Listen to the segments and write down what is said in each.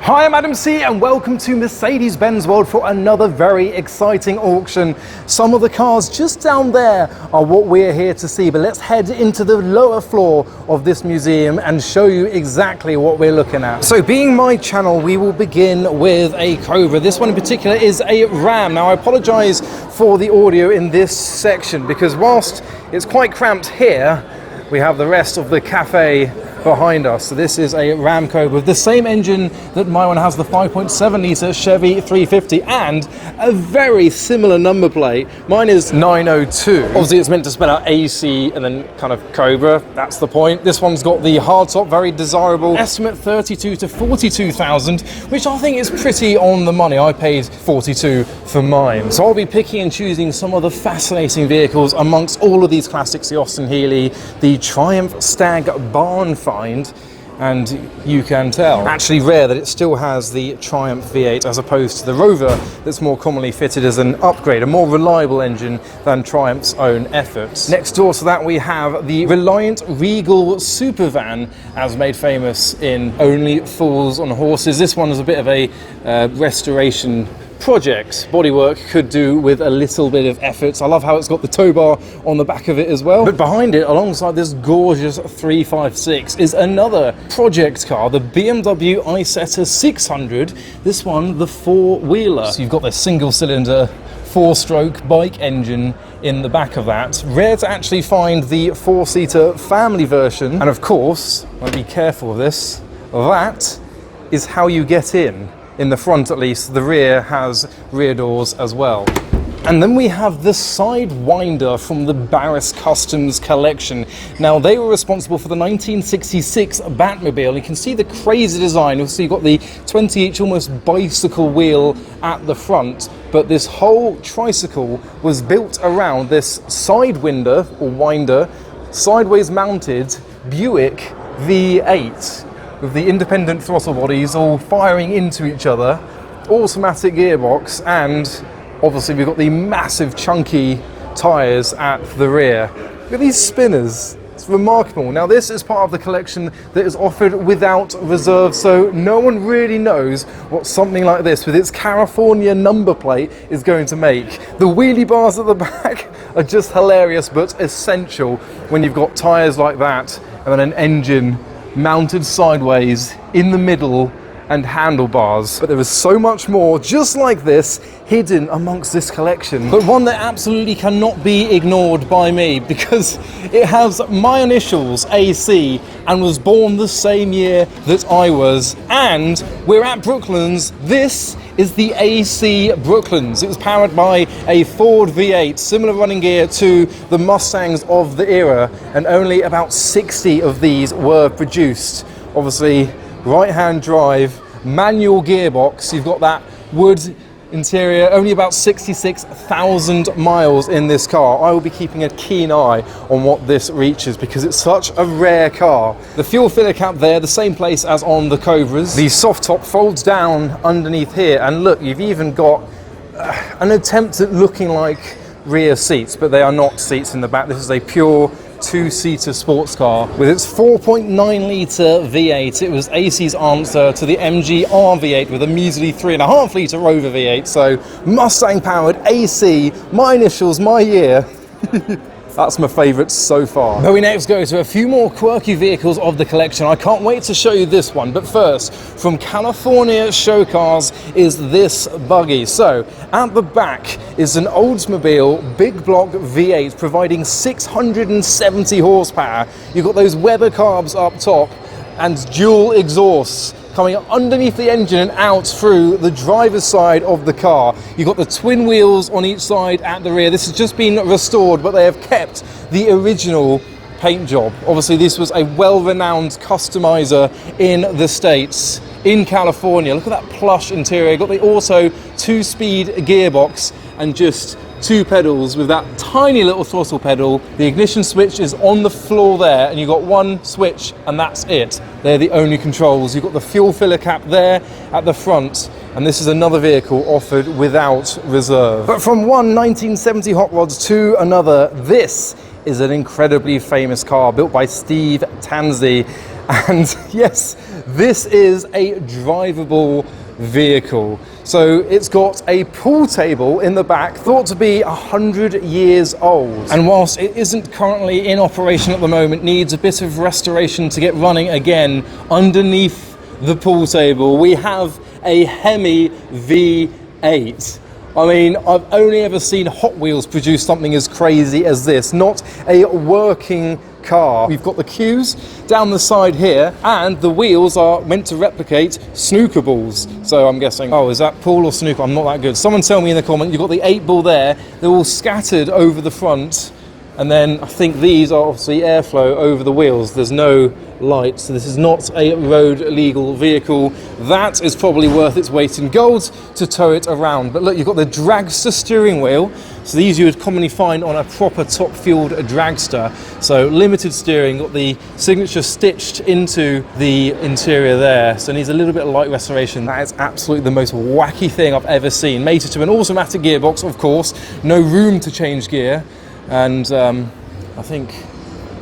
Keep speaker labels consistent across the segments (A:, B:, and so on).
A: Hi, I'm Adam C and welcome to Mercedes-Benz World for another very exciting auction. Some of the cars just down there are what we're here to see, but let's head into the lower floor of this museum and show you exactly what we're looking at. So being my channel, we will begin with a Cobra. This one in particular is a Ram. Now I apologize for the audio in this section because whilst it's quite cramped here, we have the rest of the cafe behind us. So this is a Ram Cobra with the same engine that my one has, the 5.7 litre Chevy 350, and a very similar number plate. Mine is 902. Obviously it's meant to spell out AC and then kind of Cobra, that's the point. This one's got the hardtop, very desirable. Estimate 32 to 42,000, which I think is pretty on the money. I paid 42 for mine. So I'll be picking and choosing some of the fascinating vehicles amongst all of these classics, the Austin Healey, the Triumph Stag Barn Find, and you can tell. Actually rare that it still has the Triumph V8 as opposed to the Rover that's more commonly fitted as an upgrade, a more reliable engine than Triumph's own efforts. Next door to that we have the Reliant Regal Supervan, as made famous in Only Fools on Horses. This one is a bit of a restoration project. Bodywork could do with a little bit of effort. I love how it's got the tow bar on the back of it as well. But behind it, alongside this gorgeous 356, is another project car, the BMW iSetter 600. This one, the four-wheeler. So you've got the single-cylinder, four-stroke bike engine in the back of that. Rare to actually find the four-seater family version. And of course, I'll be careful of this, that is how you get in. In the front at least, the rear has rear doors as well. And then we have the Sidewinder from the Barris Customs collection. Now they were responsible for the 1966 Batmobile. You can see the crazy design. You'll see you've got the 20-inch almost bicycle wheel at the front, but this whole tricycle was built around this Sidewinder or winder, sideways mounted Buick V8. With the independent throttle bodies all firing into each other, automatic gearbox, and obviously we've got the massive chunky tyres at the rear. Look at these spinners, it's remarkable. Now this is part of the collection that is offered without reserve, so no one really knows what something like this with its California number plate is going to make. The wheelie bars at the back are just hilarious but essential when you've got tyres like that and then an engine mounted sideways in the middle and handlebars. But there is so much more just like this hidden amongst this collection, but one that absolutely cannot be ignored by me because it has my initials, AC, and was born the same year that I was. And we're at Brooklands. This is the AC Brooklands. It was powered by a Ford V8, similar running gear to the Mustangs of the era, and only about 60 of these were produced. Obviously, right-hand drive, manual gearbox. You've got that wood interior, only about 66,000 miles in this car. I will be keeping a keen eye on what this reaches because it's such a rare car. The fuel filler cap there, the same place as on the Cobras. The soft top folds down underneath here, and look, you've even got an attempt at looking like rear seats, but they are not seats in the back. This is a pure two-seater sports car with its 4.9 litre V8. It was AC's answer to the MG R8 with a measly 3.5 litre Rover V8. So Mustang powered AC, my initials, my year. That's my favourite so far. But we next go to a few more quirky vehicles of the collection. I can't wait to show you this one, but first, from California Show Cars is this buggy. So, at the back is an Oldsmobile big block V8 providing 670 horsepower. You've got those weather carbs up top and dual exhausts coming underneath the engine and out through the driver's side of the car. You've got the twin wheels on each side at the rear. This has just been restored, but they have kept the original paint job. Obviously, this was a well-renowned customizer in the States, in California. Look at that plush interior. Got the auto 2-speed gearbox and just 2 pedals with that tiny little throttle pedal. The ignition switch is on the floor there, and you've got 1 switch and that's it. They're the only controls. You've got the fuel filler cap there at the front, and this is another vehicle offered without reserve. But from one 1970 Hot Rods to another, this is an incredibly famous car built by Steve Tansey. And yes, this is a drivable vehicle. So it's got a pool table in the back, thought to be 100 years old. And whilst it isn't currently in operation at the moment, needs a bit of restoration to get running again, underneath the pool table, we have a Hemi V8. I mean, I've only ever seen Hot Wheels produce something as crazy as this, not a working car. We've got the cues down the side here, and the wheels are meant to replicate snooker balls. So I'm guessing, oh, is that pool or snooker? I'm not that good. Someone tell me in the comment. You've got the 8 ball there. They're all scattered over the front. And then I think these are obviously airflow over the wheels. There's no light, so this is not a road legal vehicle. That is probably worth its weight in gold to tow it around. But look, you've got the dragster steering wheel. So these you would commonly find on a proper top-fueled dragster. So limited steering, got the signature stitched into the interior there. So it needs a little bit of light restoration. That is absolutely the most wacky thing I've ever seen. Mated to an automatic gearbox, of course. No room to change gear. And I think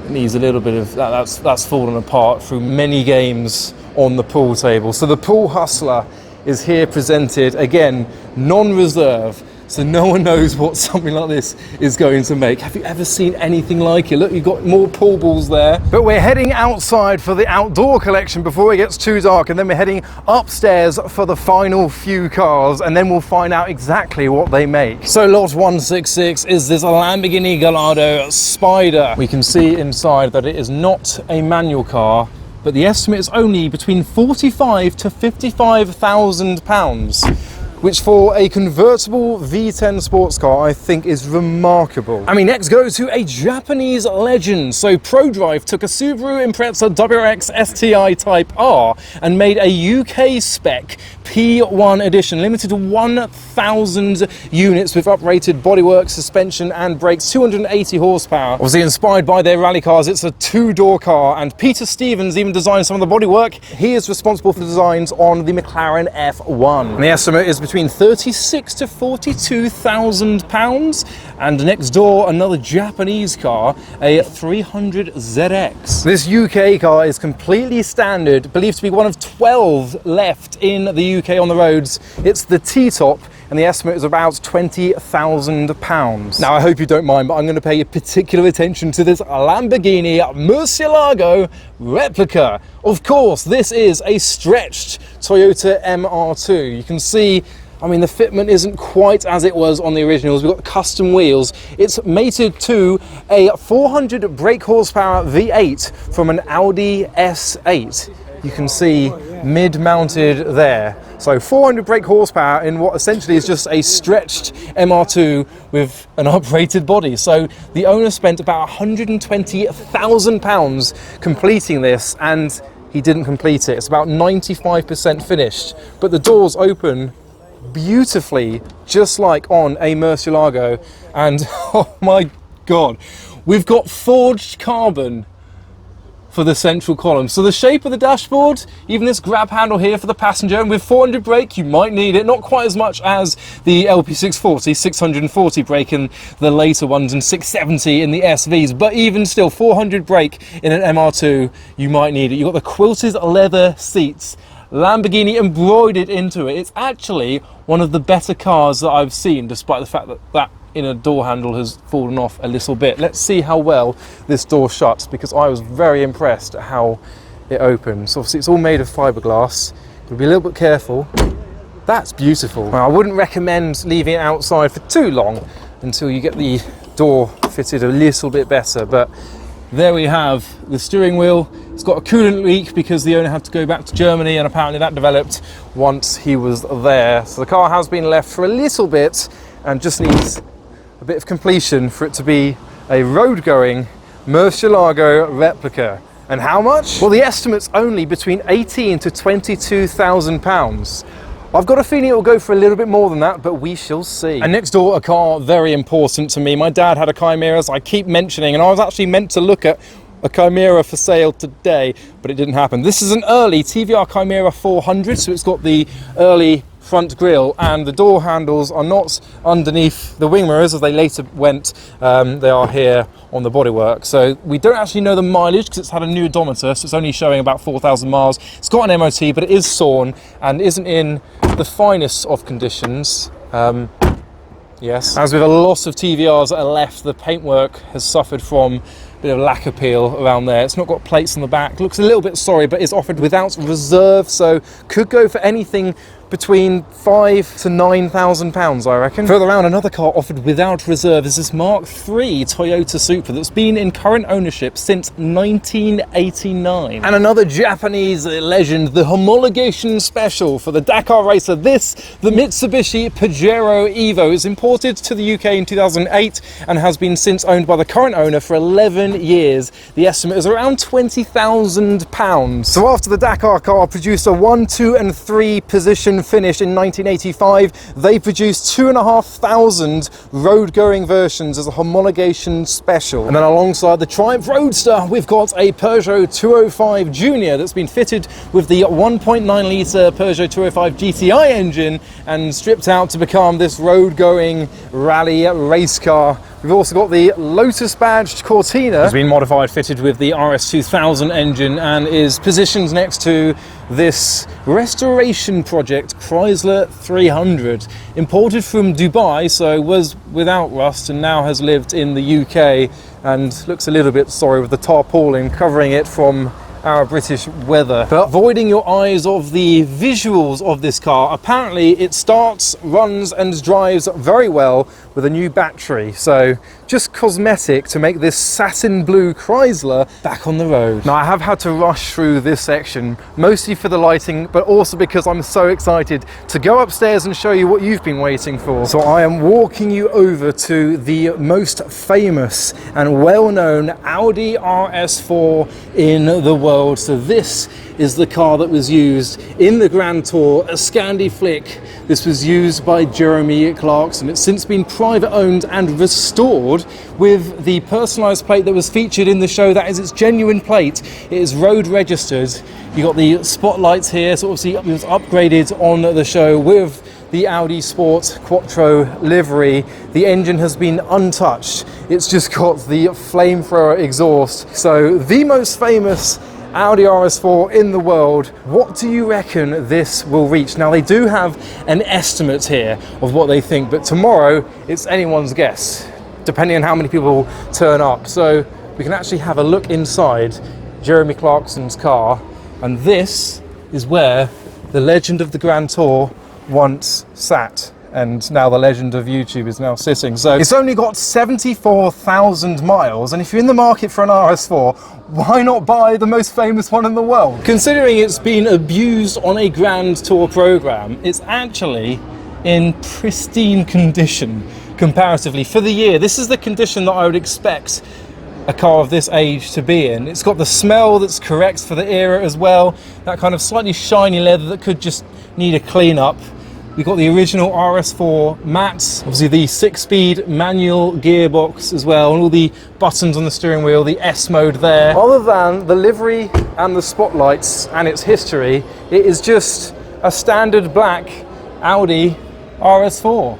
A: it needs a little bit of that's fallen apart through many games on the pool table. So the Pool Hustler is here presented, again, non-reserve, so no one knows what something like this is going to make. Have you ever seen anything like it? Look, you've got more pool balls there. But we're heading outside for the outdoor collection before it gets too dark, and then we're heading upstairs for the final few cars, and then we'll find out exactly what they make. So lot 166 is this Lamborghini Gallardo Spider. We can see inside that it is not a manual car, but the estimate is only between £45,000 to £55,000. Which for a convertible V10 sports car, I think is remarkable. And we next go to a Japanese legend. So ProDrive took a Subaru Impreza WRX STI Type R and made a UK spec P1 edition, limited to 1,000 units with uprated bodywork, suspension and brakes, 280 horsepower. Obviously inspired by their rally cars, it's a 2-door car, and Peter Stevens even designed some of the bodywork. He is responsible for the designs on the McLaren F1. And the estimate is between £36,000 to £42,000. And next door, another Japanese car, a 300ZX. This UK car is completely standard, believed to be one of 12 left in the UK on the roads. It's the T-top, and the estimate is about £20,000. Now, I hope you don't mind, but I'm going to pay particular attention to this Lamborghini Murcielago replica. Of course, this is a stretched Toyota MR2. You can see, I mean, the fitment isn't quite as it was on the originals. We've got custom wheels. It's mated to a 400 brake horsepower V8 from an Audi S8. You can see mid-mounted there. So 400 brake horsepower in what essentially is just a stretched MR2 with an uprated body. So the owner spent about £120,000 completing this, and he didn't complete it. It's about 95% finished, but the doors open beautifully, just like on a Murcielago. And oh my God, we've got forged carbon for the central column. So the shape of the dashboard, even this grab handle here for the passenger, and with 400 brake, you might need it. Not quite as much as the LP640, 640 brake in the later ones, and 670 in the SVs, but even still, 400 brake in an MR2, you might need it. You've got the quilted leather seats, Lamborghini embroidered into it. It's actually one of the better cars that I've seen, despite the fact that that inner door handle has fallen off a little bit. Let's see how well this door shuts, because I was very impressed at how it opens. Obviously it's all made of fiberglass. You'll be a little bit careful. That's beautiful. Well, I wouldn't recommend leaving it outside for too long until you get the door fitted a little bit better, but there we have the steering wheel. It's got a coolant leak because the owner had to go back to Germany, and apparently that developed once he was there. So the car has been left for a little bit and just needs a bit of completion for it to be a road-going Murcielago replica. And how much? Well, the estimate's only between £18,000 to £22,000. I've got a feeling it will go for a little bit more than that, but we shall see. And next door, a car very important to me. My dad had a Chimera, as I keep mentioning, and I was actually meant to look at a Chimera for sale today, but it didn't happen. This is an early TVR Chimera 400, so it's got the early front grille, and the door handles are not underneath the wing mirrors as they later went. They are here on the bodywork. So we don't actually know the mileage because it's had a new odometer, so it's only showing about 4,000 miles. It's got an MOT, but it is sawn and isn't in the finest of conditions. Yes, as with a lot of TVRs that are left, the paintwork has suffered from a bit of lack of peel around there. It's not got plates on the back, looks a little bit sorry, but it's offered without reserve, so could go for anything between £5,000 to £9,000, I reckon. Further around, another car offered without reserve is this Mark III Toyota Supra that's been in current ownership since 1989. And another Japanese legend, the homologation special for the Dakar racer. This, the Mitsubishi Pajero Evo, is imported to the UK in 2008 and has been since owned by the current owner for 11 years. The estimate is around £20,000. So after the Dakar car produced a 1, 2 and 3 position finish in 1985, they produced 2,500 road-going versions as a homologation special. And then alongside the Triumph Roadster, we've got a Peugeot 205 Junior that's been fitted with the 1.9 litre Peugeot 205 GTI engine and stripped out to become this road-going rally race car. We've also got the Lotus badged Cortina. It's been modified, fitted with the RS2000 engine, and is positioned next to this restoration project Chrysler 300. Imported from Dubai, so was without rust and now has lived in the UK and looks a little bit sorry with the tarpaulin covering it from our British weather. But avoiding your eyes of the visuals of this car, apparently it starts, runs and drives very well with a new battery. So just cosmetic to make this satin blue Chrysler back on the road. Now I have had to rush through this section, mostly for the lighting, but also because I'm so excited to go upstairs and show you what you've been waiting for. So I am walking you over to the most famous and well-known Audi RS4 in the world. So this is the car that was used in the Grand Tour, a Scandi Flick. This was used by Jeremy Clarkson. It's since been private owned and restored with the personalised plate that was featured in the show. That is its genuine plate. It is road registered. You got the spotlights here, so obviously it was upgraded on the show with the Audi Sport Quattro livery. The engine has been untouched. It's just got the flamethrower exhaust. So the most famous Audi RS4 in the world. What do you reckon this will reach? Now they do have an estimate here of what they think, but tomorrow it's anyone's guess, depending on how many people turn up. So we can actually have a look inside Jeremy Clarkson's car, and this is where the legend of the Grand Tour once sat, and now the legend of YouTube is now sitting. So it's only got 74,000 miles, and if you're in the market for an RS4, why not buy the most famous one in the world? Considering it's been abused on a Grand Tour program, it's actually in pristine condition comparatively for the year. This is the condition that I would expect a car of this age to be in. It's got the smell that's correct for the era as well, that kind of slightly shiny leather that could just need a clean up. We've got the original RS4 mats, obviously the 6-speed manual gearbox as well, and all the buttons on the steering wheel, the S mode there. Other than the livery and the spotlights and its history, it is just a standard black Audi RS4.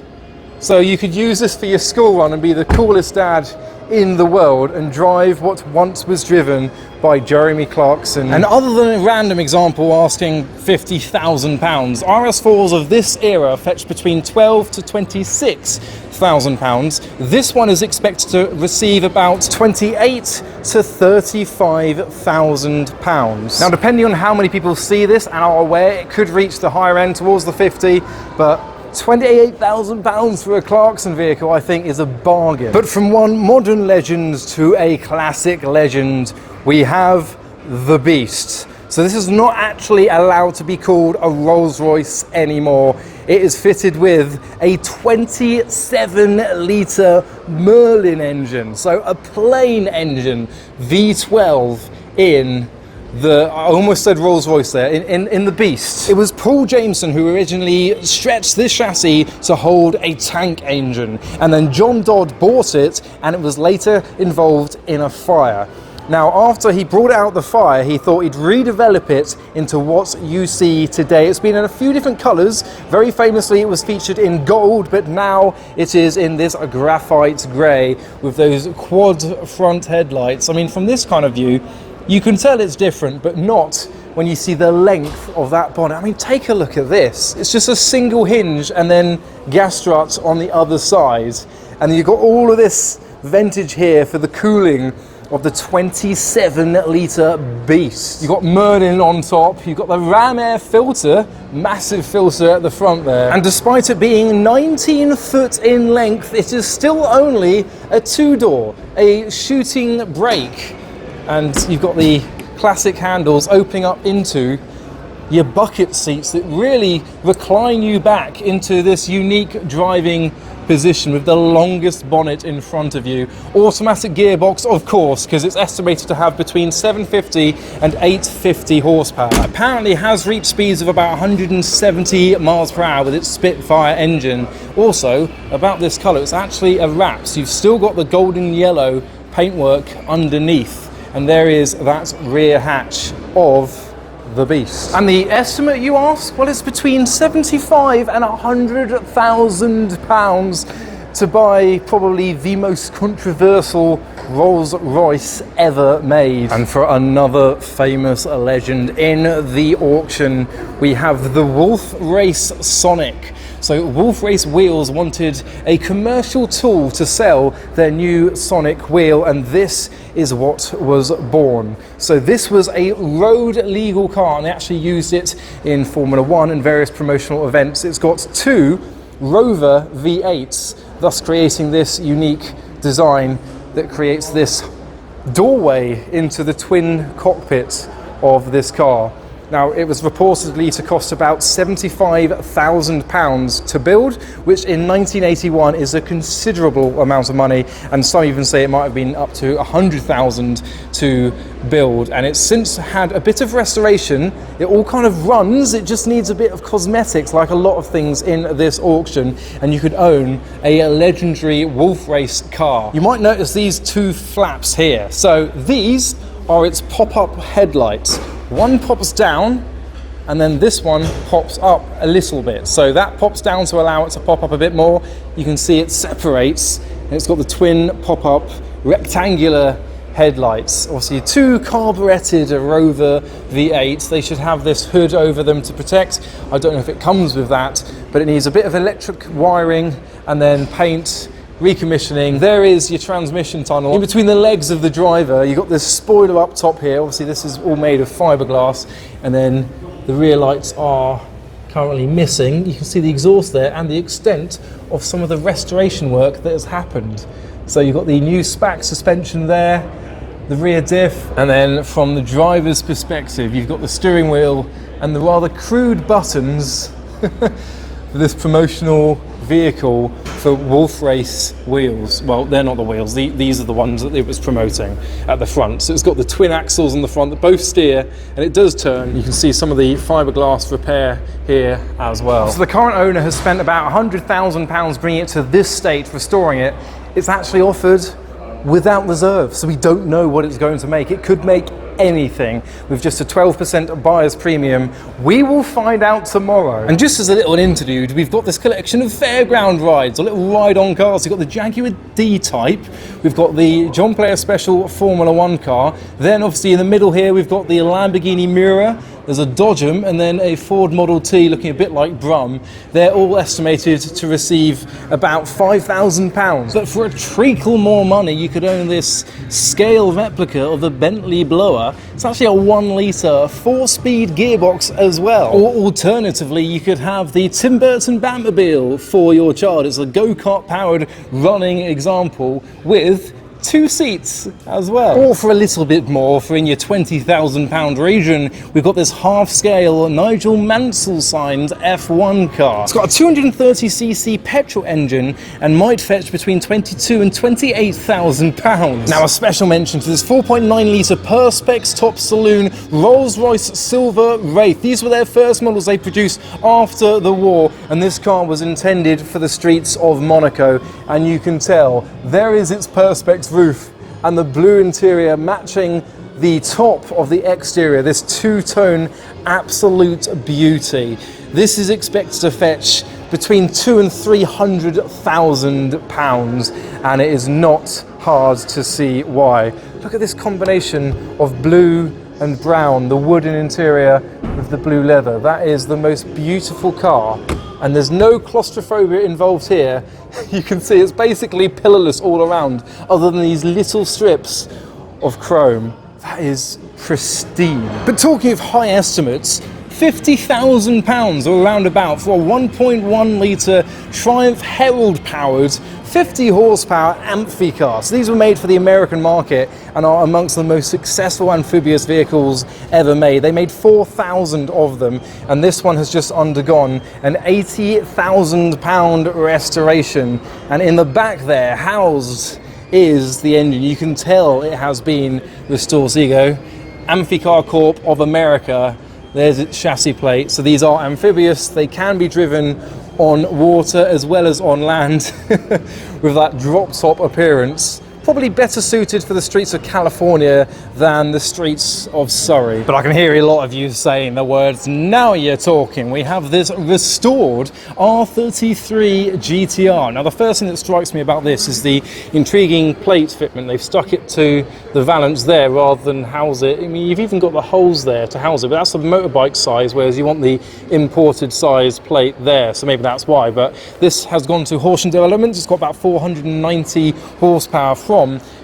A: So you could use this for your school run and be the coolest dad in the world and drive what once was driven by Jeremy Clarkson. And other than a random example asking £50,000, RS4s of this era fetch between £12,000 to £26,000. This one is expected to receive about £28,000 to £35,000. Now, depending on how many people see this and are aware, it could reach the higher end towards the 50, but £28,000 for a Clarkson vehicle, I think, is a bargain. But from one modern legend to a classic legend, we have the Beast. So this is not actually allowed to be called a Rolls-Royce anymore. It is fitted with a 27-litre Merlin engine, so a plain engine, V12 in I almost said Rolls-Royce there, in the Beast. It was Paul Jameson who originally stretched this chassis to hold a tank engine, and then John Dodd bought it and it was later involved in a fire. Now, after he brought it out the fire, he thought he'd redevelop it into what you see today. It's been in a few different colours. Very famously, it was featured in gold, but now it is in this graphite grey with those quad front headlights. I mean, from this kind of view, you can tell it's different, but not when you see the length of that bonnet. I mean, take a look at this. It's just a single hinge and then gas struts on the other side. And you've got all of this ventage here for the cooling of the 27-litre beast. You've got Merlin on top, you've got the ram air filter, massive filter at the front there. And despite it being 19 foot in length, it is still only a two-door, a shooting brake. And you've got the classic handles opening up into your bucket seats that really recline you back into this unique driving position with the longest bonnet in front of you. Automatic gearbox, of course, because it's estimated to have between 750 and 850 horsepower. Apparently has reached speeds of about 170 miles per hour with its Spitfire engine. Also, about this colour, it's actually a wrap, so you've still got the golden yellow paintwork underneath. And there is that rear hatch of the beast. And the estimate, you ask? Well, it's between 75 and 100,000 pounds to buy probably the most controversial Rolls Royce ever made. And for another famous legend in the auction, we have the Wolf Race Sonic. So Wolf Race Wheels wanted a commercial tool to sell their new Sonic wheel, and this is what was born. So this was a road legal car, and they actually used it in Formula 1 and various promotional events. It's got two Rover V8s, thus creating this unique design that creates this doorway into the twin cockpit of this car. Now, it was reportedly to cost about £75,000 to build, which in 1981 is a considerable amount of money, and some even say it might have been up to £100,000 to build. And it's since had a bit of restoration. It all kind of runs, it just needs a bit of cosmetics, like a lot of things in this auction, and you could own a legendary Wolf Race car. You might notice these two flaps here. So these are its pop-up headlights. One pops down, and then this one pops up a little bit. So that pops down to allow it to pop up a bit more. You can see it separates, and it's got the twin pop-up rectangular headlights. Obviously two carburetted Rover V8s. They should have this hood over them to protect. I don't know if it comes with that, but it needs a bit of electric wiring and then paint, recommissioning. There is your transmission tunnel. In between the legs of the driver, you've got this spoiler up top here. Obviously this is all made of fiberglass, and then the rear lights are currently missing. You can see the exhaust there and the extent of some of the restoration work that has happened. So you've got the new SPAC suspension there, the rear diff, and then from the driver's perspective, you've got the steering wheel and the rather crude buttons for this promotional vehicle for Wolf Race wheels. Well, they're not the wheels, these are the ones that it was promoting at the front. So it's got the twin axles on the front that both steer, and it does turn. You can see some of the fiberglass repair here as well. So the current owner has spent about £100,000 bringing it to this state, restoring it. It's actually offered without reserve, so we don't know what it's going to make. It could make anything with just a 12% buyer's premium. We will find out tomorrow. And just as a little interlude, we've got this collection of fairground rides, a little ride-on cars. We've got the Jaguar D-Type, we've got the John Player Special Formula 1 car, then obviously in the middle here we've got the Lamborghini Miura, there's a Dodgem, and then a Ford Model T looking a bit like Brum. They're all estimated to receive about £5,000. But for a treacle more money, you could own this scale replica of the Bentley Blower. It's actually a 1 litre 4-speed gearbox as well. Or alternatively, you could have the Tim Burton Batmobile for your child. It's a go-kart powered running example with 2 seats as well. Or for a little bit more, for in your £20,000 region, we've got this half-scale Nigel Mansell signed F1 car. It's got a 230cc petrol engine and might fetch between £22,000 and £28,000. Now a special mention to this 4.9 litre Perspex top saloon Rolls-Royce Silver Wraith. These were their first models they produced after the war, and this car was intended for the streets of Monaco, and you can tell there is its Perspex roof and the blue interior matching the top of the exterior, this two-tone absolute beauty. This is expected to fetch between £200,000 and £300,000, and it is not hard to see why. Look at this combination of blue and brown, the wooden interior with the blue leather. That is the most beautiful car, and there's no claustrophobia involved here. You can see it's basically pillarless all around, other than these little strips of chrome. That is pristine. But talking of high estimates, £50,000 or around about for a 1.1 litre Triumph Herald powered 50 horsepower amphicar. So these were made for the American market and are amongst the most successful amphibious vehicles ever made. They made 4,000 of them, and this one has just undergone an £80,000 restoration. And in the back there, housed is the engine. You can tell it has been restored. So you go, Amphicar Corp of America. There's its chassis plate. So these are amphibious. They can be driven on water as well as on land with that drop top appearance. Probably better suited for the streets of California than the streets of Surrey. But I can hear a lot of you saying the words, now you're talking. We have this restored R33 GTR. Now the first thing that strikes me about this is the intriguing plate fitment. They've stuck it to the valance there rather than house it. I mean, you've even got the holes there to house it, but that's the motorbike size, whereas you want the imported size plate there. So maybe that's why. But this has gone to Horsham Development. It's got about 490 horsepower from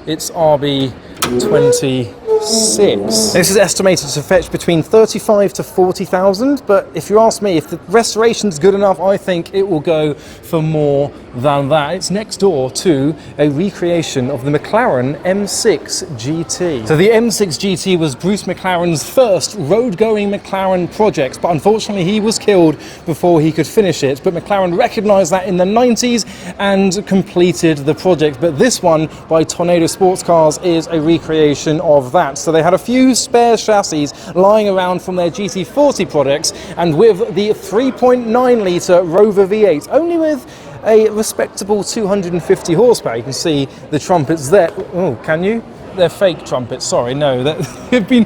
A: its RB26. This is estimated to fetch between 35 to 40,000, but if you ask me, if the restoration's good enough, I think it will go for more than that. It's next door to a recreation of the McLaren M6 GT. So the M6 GT was Bruce McLaren's first road-going McLaren project, but unfortunately he was killed before he could finish it. But McLaren recognised that in the 90s and completed the project. But this one by Tornado Sports Cars is a recreation of that. So they had a few spare chassis lying around from their GT40 products, and with the 3.9 litre Rover V8, only with a respectable 250 horsepower. You can see the trumpets there. Oh, can you? They're fake trumpets, sorry, no. They've been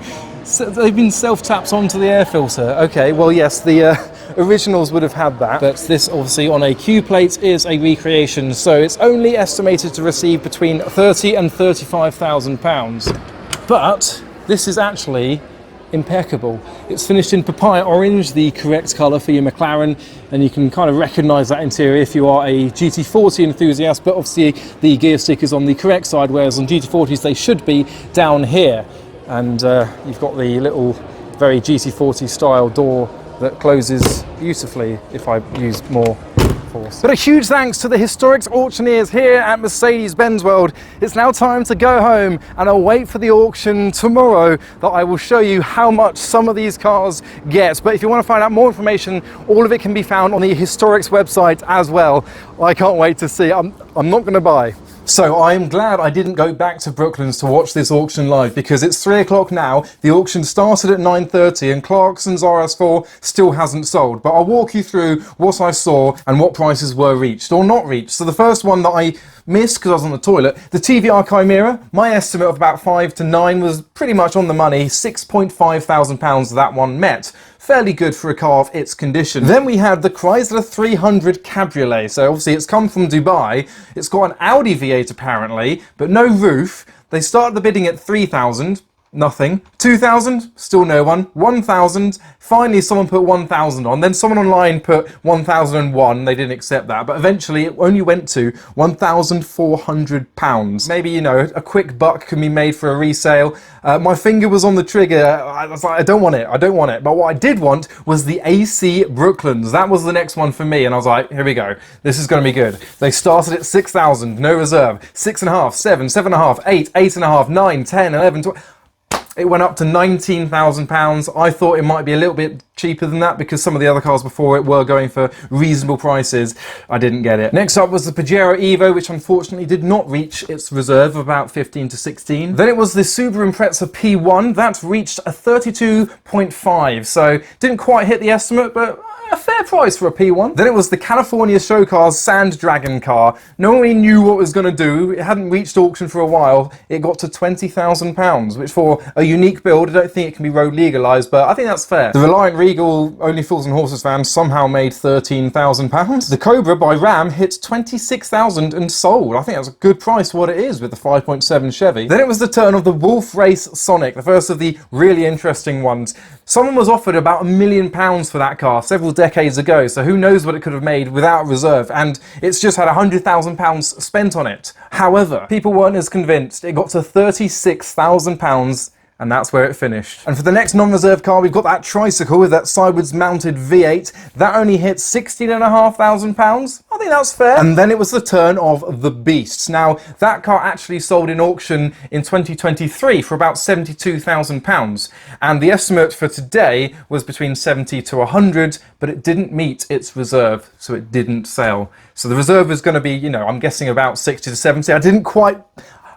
A: self-tapped onto the air filter. Okay, well yes, the originals would have had that, but this obviously on a Q plate is a recreation, so it's only estimated to receive between £30,000 and £35,000. But this is actually impeccable. It's finished in papaya orange, the correct colour for your McLaren, and you can kind of recognise that interior if you are a GT40 enthusiast, but obviously the gear stick is on the correct side, whereas on GT40s they should be down here. And you've got the little very GT40 style door that closes beautifully if I use more force. But a huge thanks to the historics auctioneers here at Mercedes-Benz World. It's now time to go home and I'll wait for the auction tomorrow that I will show you how much some of these cars get. But if you want to find out more information, all of it can be found on the historics website as well. I can't wait to see. I'm not going to buy. So I'm glad I didn't go back to Brooklands to watch this auction live, because it's 3 o'clock now. The auction started at 9:30 and Clarkson's RS4 still hasn't sold. But I'll walk you through what I saw and what prices were reached or not reached. So the first one that I missed because I was on the toilet, the TVR Chimera, my estimate of about 5 to 9 was pretty much on the money. £6,500 that one met. Fairly good for a car of its condition. Then we had the Chrysler 300 Cabriolet. So obviously it's come from Dubai. It's got an Audi V8 apparently, but no roof. They started the bidding at 3,000. Nothing. 2,000, still no one. 1,000, finally someone put 1,000 on. Then someone online put 1,001, they didn't accept that. But eventually it only went to £1,400. Maybe, you know, a quick buck can be made for a resale. My finger was on the trigger. I was like, I don't want it, I don't want it. But what I did want was the AC Brooklands. That was the next one for me. And I was like, here we go. This is going to be good. They started at 6,000, no reserve. 6.5, 7, 7.5, 8, 8.5, 9, 10, 11, 12. It went up to £19,000. I thought it might be a little bit cheaper than that because some of the other cars before it were going for reasonable prices. I didn't get it. Next up was the Pajero Evo, which unfortunately did not reach its reserve of about 15 to 16. Then it was the Subaru Impreza P1. That reached a 32.5, so didn't quite hit the estimate, but a fair price for a P1. Then it was the California Show Cars Sand Dragon car. No one really knew what it was going to do. It hadn't reached auction for a while. It got to £20,000, which for a unique build, I don't think it can be road legalised, but I think that's fair. The Reliant Regal Only Fools and Horses van somehow made £13,000. The Cobra by Ram hit £26,000 and sold. I think that's a good price for what it is with the 5.7 Chevy. Then it was the turn of the Wolf Race Sonic, the first of the really interesting ones. Someone was offered about £1 million for that car several decades ago, so who knows what it could have made without reserve, and it's just had £100,000 spent on it. However, people weren't as convinced. It got to £36,000, and that's where it finished. And for the next non-reserve car, we've got that tricycle with that sideways mounted V8. That only hit £16,500. I think that's fair. And then it was the turn of the Beast. Now, that car actually sold in auction in 2023 for about £72,000. And the estimate for today was between 70 to 100, but it didn't meet its reserve, so it didn't sell. So the reserve is going to be, you know, I'm guessing about 60 to 70.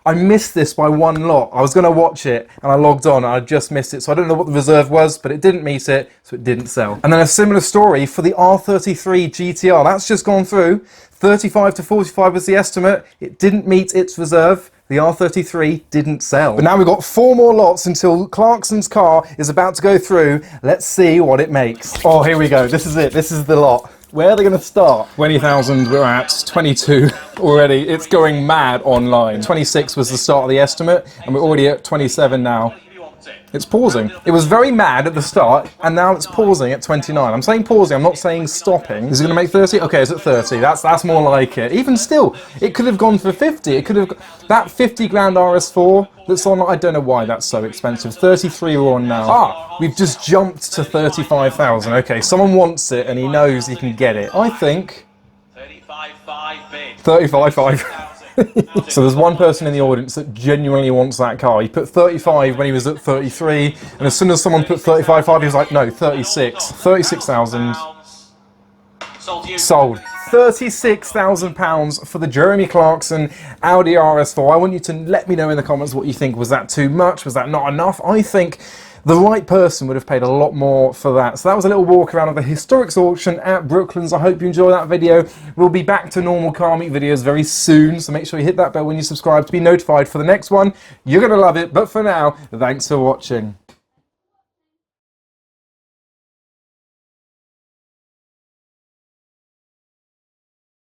A: I missed this by one lot. I was going to watch it and I logged on and I just missed it. So I don't know what the reserve was, but it didn't meet it, so it didn't sell. And then a similar story for the R33 GTR. That's just gone through. 35 to 45 was the estimate. It didn't meet its reserve. The R33 didn't sell. But now we've got 4 more lots until Clarkson's car is about to go through. Let's see what it makes. Oh, here we go. This is it. This is the lot. Where are they going to start? 20,000, we're at 22 already. It's going mad online. 26 was the start of the estimate, and we're already at 27 now. It's pausing. It was very mad at the start, and now it's pausing at 29. I'm saying pausing, I'm not saying stopping. Is it going to make 30? Okay, it's at 30. That's more like it. Even still, it could have gone for 50. It could have... That 50 grand RS4 that's on, I don't know why that's so expensive. 33 we're on now. Ah, we've just jumped to 35,000. Okay, someone wants it, and he knows he can get it. I think...
B: 35.5 bid.
A: 35.5. So there's one person in the audience that genuinely wants that car. He put 35 when he was at 33, and as soon as someone put 35.5, he was like, no, 36. 36,000. Sold. £36,000 for the Jeremy Clarkson Audi RS4. I want you to let me know in the comments what you think. Was that too much? Was that not enough? I think the right person would have paid a lot more for that. So that was a little walk around of the Historics auction at Brooklands. I hope you enjoyed that video. We'll be back to normal car meet videos very soon, so make sure you hit that bell when you subscribe to be notified for the next one. You're going to love it, but for now, thanks for watching.